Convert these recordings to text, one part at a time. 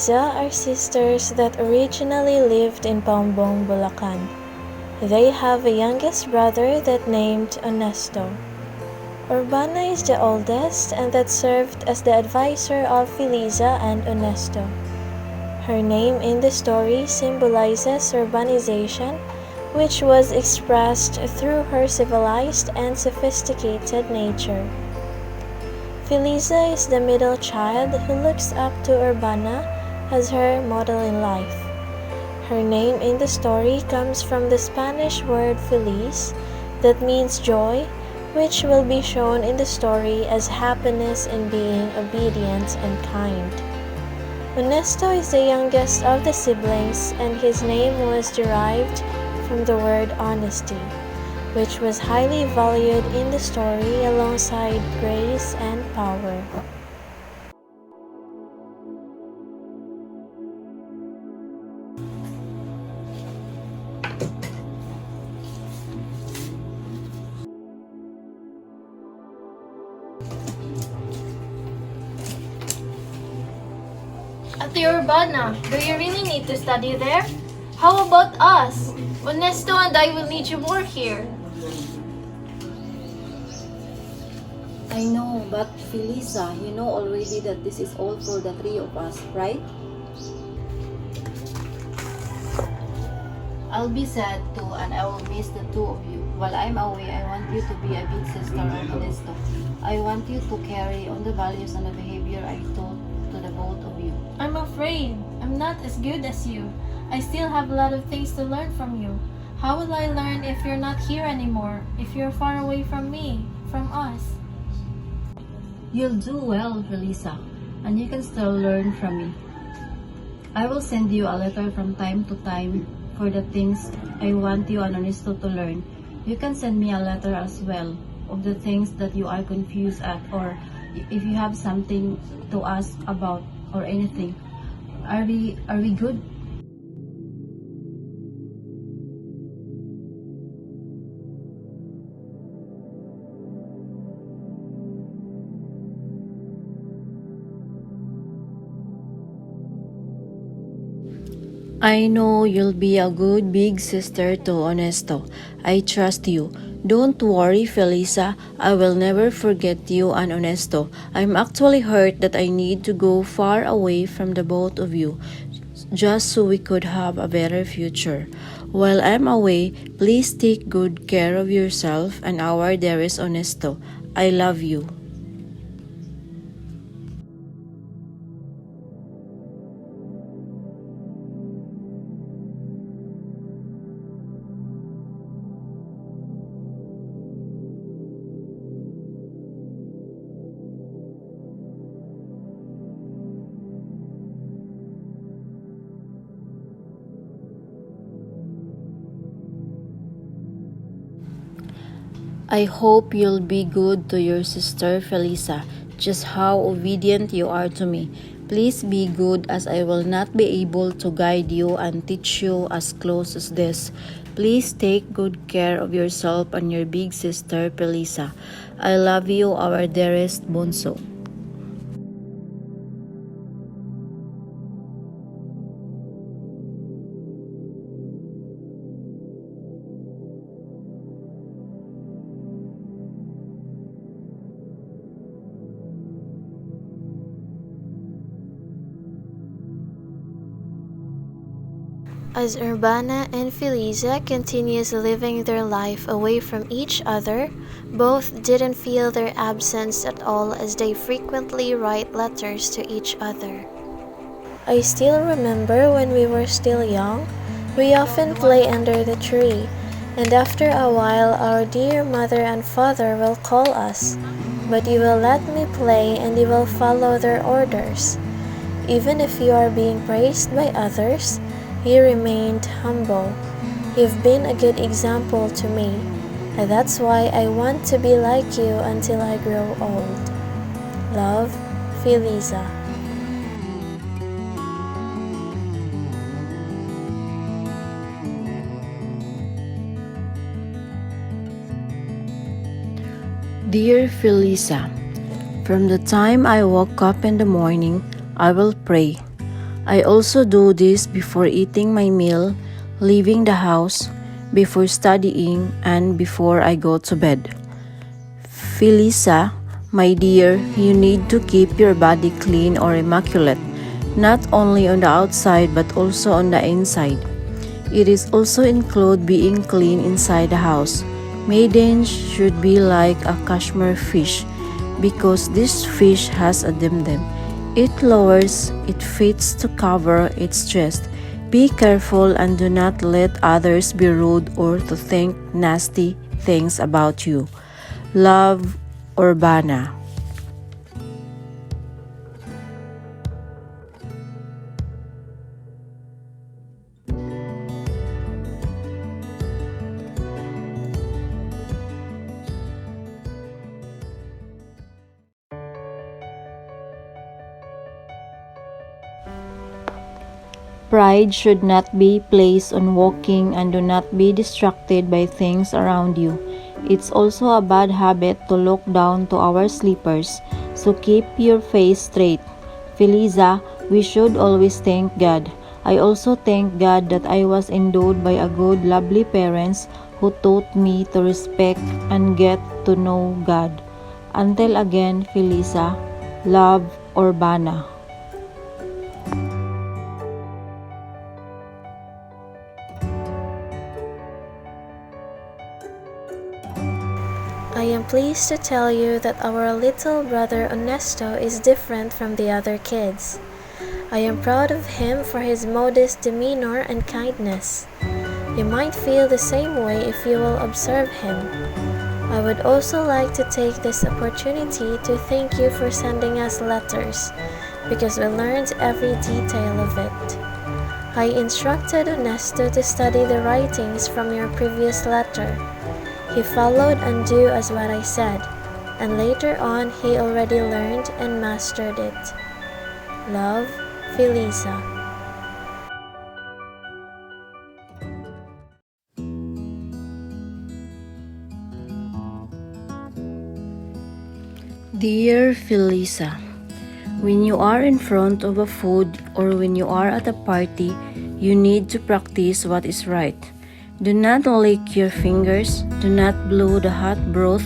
Feliza are sisters that originally lived in Paumbong, Bulacan. They have a youngest brother that named Ernesto. Urbana is the oldest and that served as the advisor of Feliza and Ernesto. Her name in the story symbolizes urbanization, which was expressed through her civilized and sophisticated nature. Feliza is the middle child who looks up to Urbana as her model in life. Her name in the story comes from the Spanish word feliz, that means joy, which will be shown in the story as happiness in being obedient and kind. Ernesto is the youngest of the siblings, and his name was derived from the word honesty, which was highly valued in the story alongside grace and power. Ate Urbana, do you really need to study there? How about us? Ernesto and I will need you more here. I know, but Feliza, you know already that this is all for the three of us, right? I'll be sad too, and I will miss the two of you. While I'm away, I want you to be a big sister of Ernesto. I want you to carry on the values and the behavior I taught to the both of you. I'm afraid I'm not as good as you. I still have a lot of things to learn from you. How will I learn if you're not here anymore? If you're far away from me, from us? You'll do well, Feliza, and you can still learn from me. I will send you a letter from time to time for the things I want you and Ernesto to learn. You can send me a letter as well of the things that you are confused at, or if you have something to ask about or anything. Are we good? I know you'll be a good big sister to Ernesto. I trust you. Don't worry, Feliza. I will never forget you and Ernesto. I'm actually hurt that I need to go far away from the both of you, just so we could have a better future. While I'm away, please take good care of yourself and our dearest Ernesto. I love you. I hope you'll be good to your sister Feliza, just how obedient you are to me. Please be good, as I will not be able to guide you and teach you as close as this. Please take good care of yourself and your big sister Feliza. I love you, our dearest Bunso. As Urbana and Feliza continues living their life away from each other, both didn't feel their absence at all as they frequently write letters to each other. I still remember when we were still young, we often play under the tree, and after a while our dear mother and father will call us, but you will let me play and you will follow their orders. Even if you are being praised by others, you remained humble. You've been a good example to me, and that's why I want to be like you until I grow old. Love, Feliza. Dear Feliza, from the time I woke up in the morning, I will pray. I also do this before eating my meal, leaving the house, before studying, and before I go to bed. Feliza, my dear, you need to keep your body clean or immaculate, not only on the outside but also on the inside. It is also include being clean inside the house. Maidens should be like a cashmere fish because this fish has a dimdim. It lowers, it fits to cover its chest. Be careful and do not let others be rude or to think nasty things about you. Love, Urbana. Pride should not be placed on walking and do not be distracted by things around you. It's also a bad habit to look down to our sleepers, so keep your face straight. Feliza, we should always thank God. I also thank God that I was endowed by a good, lovely parents who taught me to respect and get to know God. Until again, Feliza, love, Urbana. I am pleased to tell you that our little brother Ernesto is different from the other kids. I am proud of him for his modest demeanor and kindness. You might feel the same way if you will observe him. I would also like to take this opportunity to thank you for sending us letters, because we learned every detail of it. I instructed Ernesto to study the writings from your previous letter. He followed and do as what I said, and later on he already learned and mastered it. Love, Feliza. Dear Feliza, when you are in front of a food or when you are at a party, you need to practice what is right. Do not lick your fingers, do not blow the hot broth,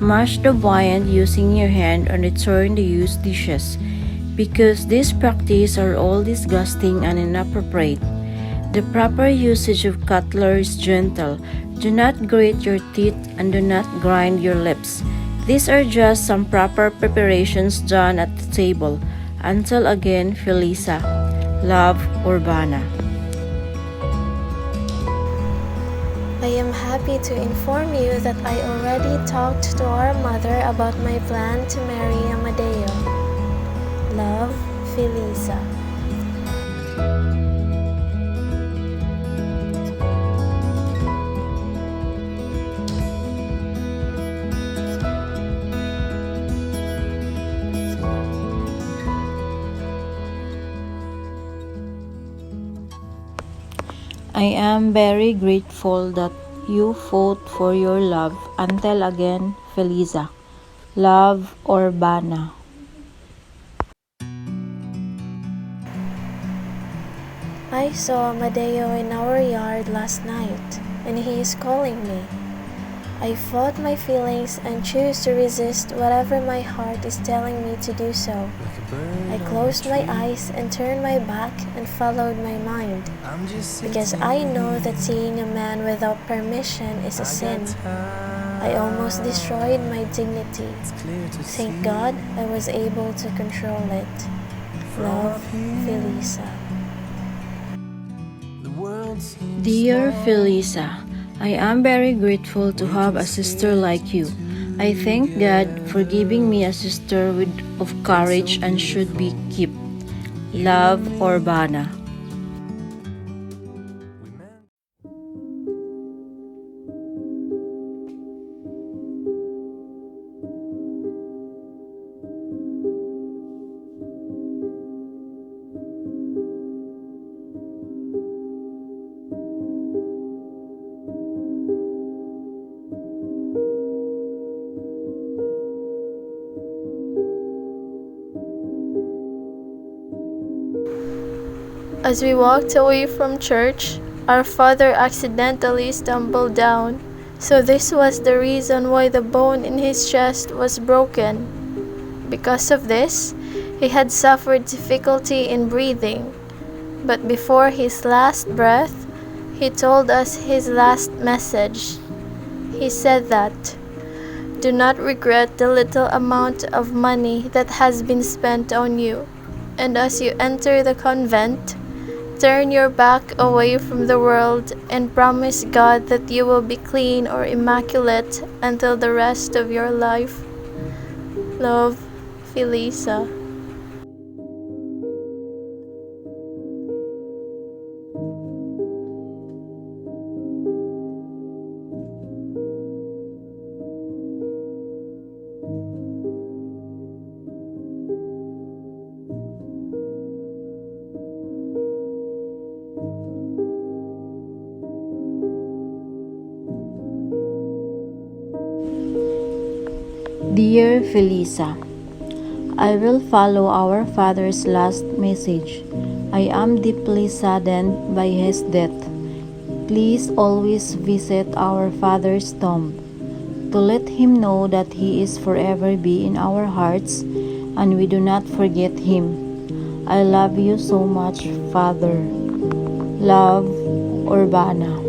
mash the viand using your hand and return the used dishes, because these practices are all disgusting and inappropriate. The proper usage of cutlery is gentle. Do not grate your teeth and do not grind your lips. These are just some proper preparations done at the table. Until again, Feliza. Love, Urbana. I am happy to inform you that I already talked to our mother about my plan to marry Amadeo. Love, Feliza. I am very grateful that you fought for your love. Until again, Feliza. Love, Urbana. I saw Amadeo in our yard last night, and he is calling me. I fought my feelings and choose to resist whatever my heart is telling me to do so. I closed my eyes and turned my back and followed my mind, because I know that seeing a man without permission is a sin. I almost destroyed my dignity. Thank God I was able to control it. Love, Feliza. Dear Feliza, I am very grateful to have a sister like you. I thank God for giving me a sister of courage and should be kept. Love, Urbana. As we walked away from church, our father accidentally stumbled down, so this was the reason why the bone in his chest was broken. Because of this, he had suffered difficulty in breathing, but before his last breath, he told us his last message. He said that, "Do not regret the little amount of money that has been spent on you, and as you enter the convent, turn your back away from the world and promise God that you will be clean or immaculate until the rest of your life. Love, Feliza." Dear Feliza, I will follow our father's last message. I am deeply saddened by his death. Please always visit our father's tomb to let him know that he is forever be in our hearts and we do not forget him. I love you so much, Father. Love, Urbana.